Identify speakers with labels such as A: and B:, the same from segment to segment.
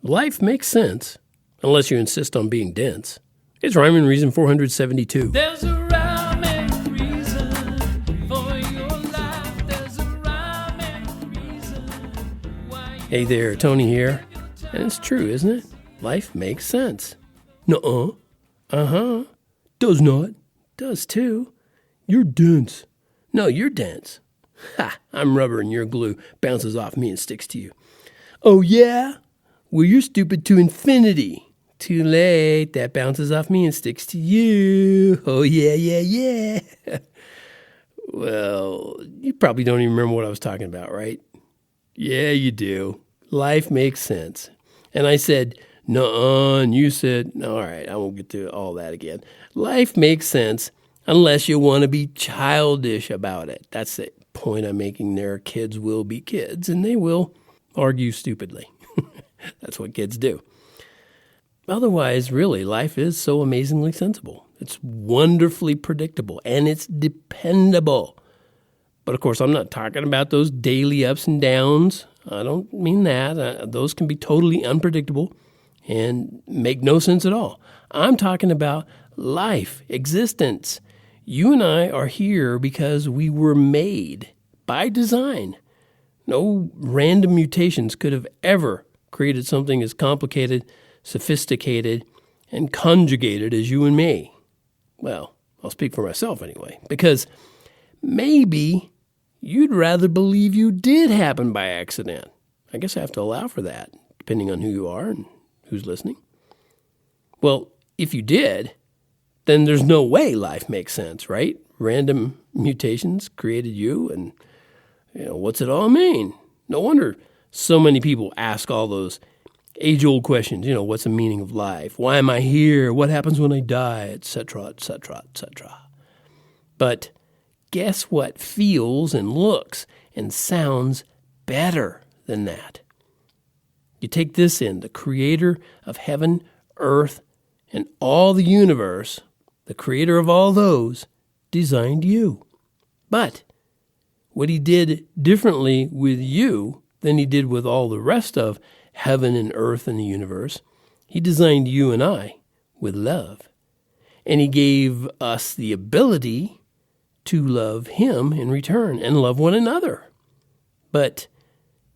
A: Life makes sense, unless you insist on being dense. It's Rhyme and Reason 472.
B: There's a rhyme and reason for your life. There's a rhyme and reason why.
A: Hey there, Tony here. And it's true, isn't it? Life makes sense. Nuh-uh. Uh-huh. Does not. Does too. You're dense. No, you're dense. Ha! I'm rubber and you're glue. Bounces off me and sticks to you. Oh, yeah? Well, you're stupid to infinity. Too late. That bounces off me and sticks to you. Oh, yeah. Well, you probably don't even remember what I was talking about, right? Yeah, you do. Life makes sense. And I said, nuh-uh, and you said, all right, I won't get to all that again. Life makes sense unless you want to be childish about it. That's the point I'm making there. Kids will be kids, and they will argue stupidly. That's what kids do. Otherwise, really, life is so amazingly sensible. It's wonderfully predictable, and it's dependable. But, of course, I'm not talking about those daily ups and downs. I don't mean that. Those can be totally unpredictable and make no sense at all. I'm talking about life, existence. You and I are here because we were made by design. No random mutations could have ever created something as complicated, sophisticated, and conjugated as you and me. Well, I'll speak for myself anyway, because maybe you'd rather believe you did happen by accident. I guess I have to allow for that, depending on who you are and who's listening. Well, if you did, then there's no way life makes sense, right? Random mutations created you, and what's it all mean? No wonder so many people ask all those age-old questions. What's the meaning of life? Why am I here? What happens when I die? Etc., etc., etc. But guess what feels and looks and sounds better than that? You take this in, the creator of heaven, earth, and all the universe, the creator of all those, designed you. But what he did differently with you than he did with all the rest of heaven and earth and the universe, he designed you and I with love. And he gave us the ability to love him in return and love one another. But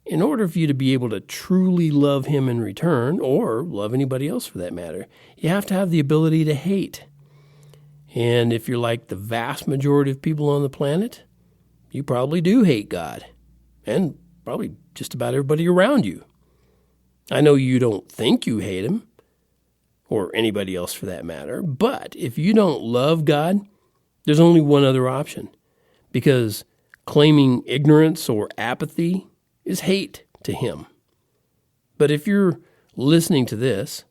A: in order for you to be able to truly love him in return, or love anybody else for that matter, you have to have the ability to hate. And if you're like the vast majority of people on the planet, you probably do hate God, and probably just about everybody around you. I know you don't think you hate him, or anybody else for that matter, but if you don't love God, there's only one other option, because claiming ignorance or apathy is hate to him. But if you're listening to this,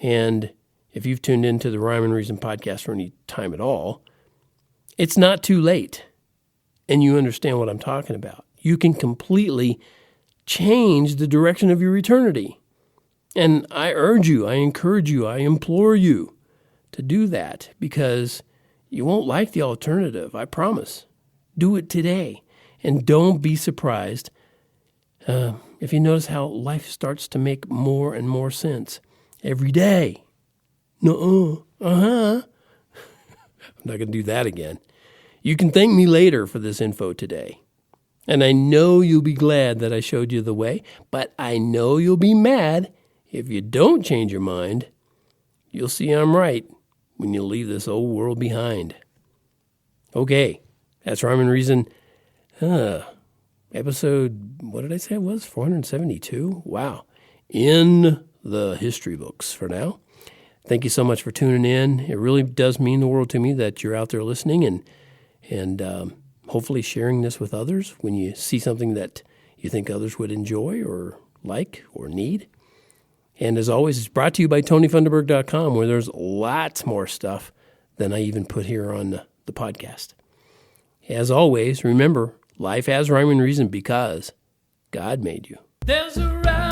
A: and if you've tuned into the Rhyme and Reason podcast for any time at all, it's not too late, and you understand what I'm talking about. You can completely change the direction of your eternity. And I urge you, I encourage you, I implore you to do that, because you won't like the alternative, I promise. Do it today. And don't be surprised if you notice how life starts to make more and more sense every day. I'm not going to do that again. You can thank me later for this info today. And I know you'll be glad that I showed you the way, but I know you'll be mad if you don't change your mind. You'll see I'm right when you leave this old world behind. Okay, that's Rhyme and Reason. Episode, what did I say it was? 472? Wow. In the history books for now. Thank you so much for tuning in. It really does mean the world to me that you're out there listening and hopefully sharing this with others when you see something that you think others would enjoy or like or need. And as always, it's brought to you by TonyFunderburk.com, where there's lots more stuff than I even put here on the podcast. As always, remember, life has rhyme and reason because God made you.
B: There's a rhyme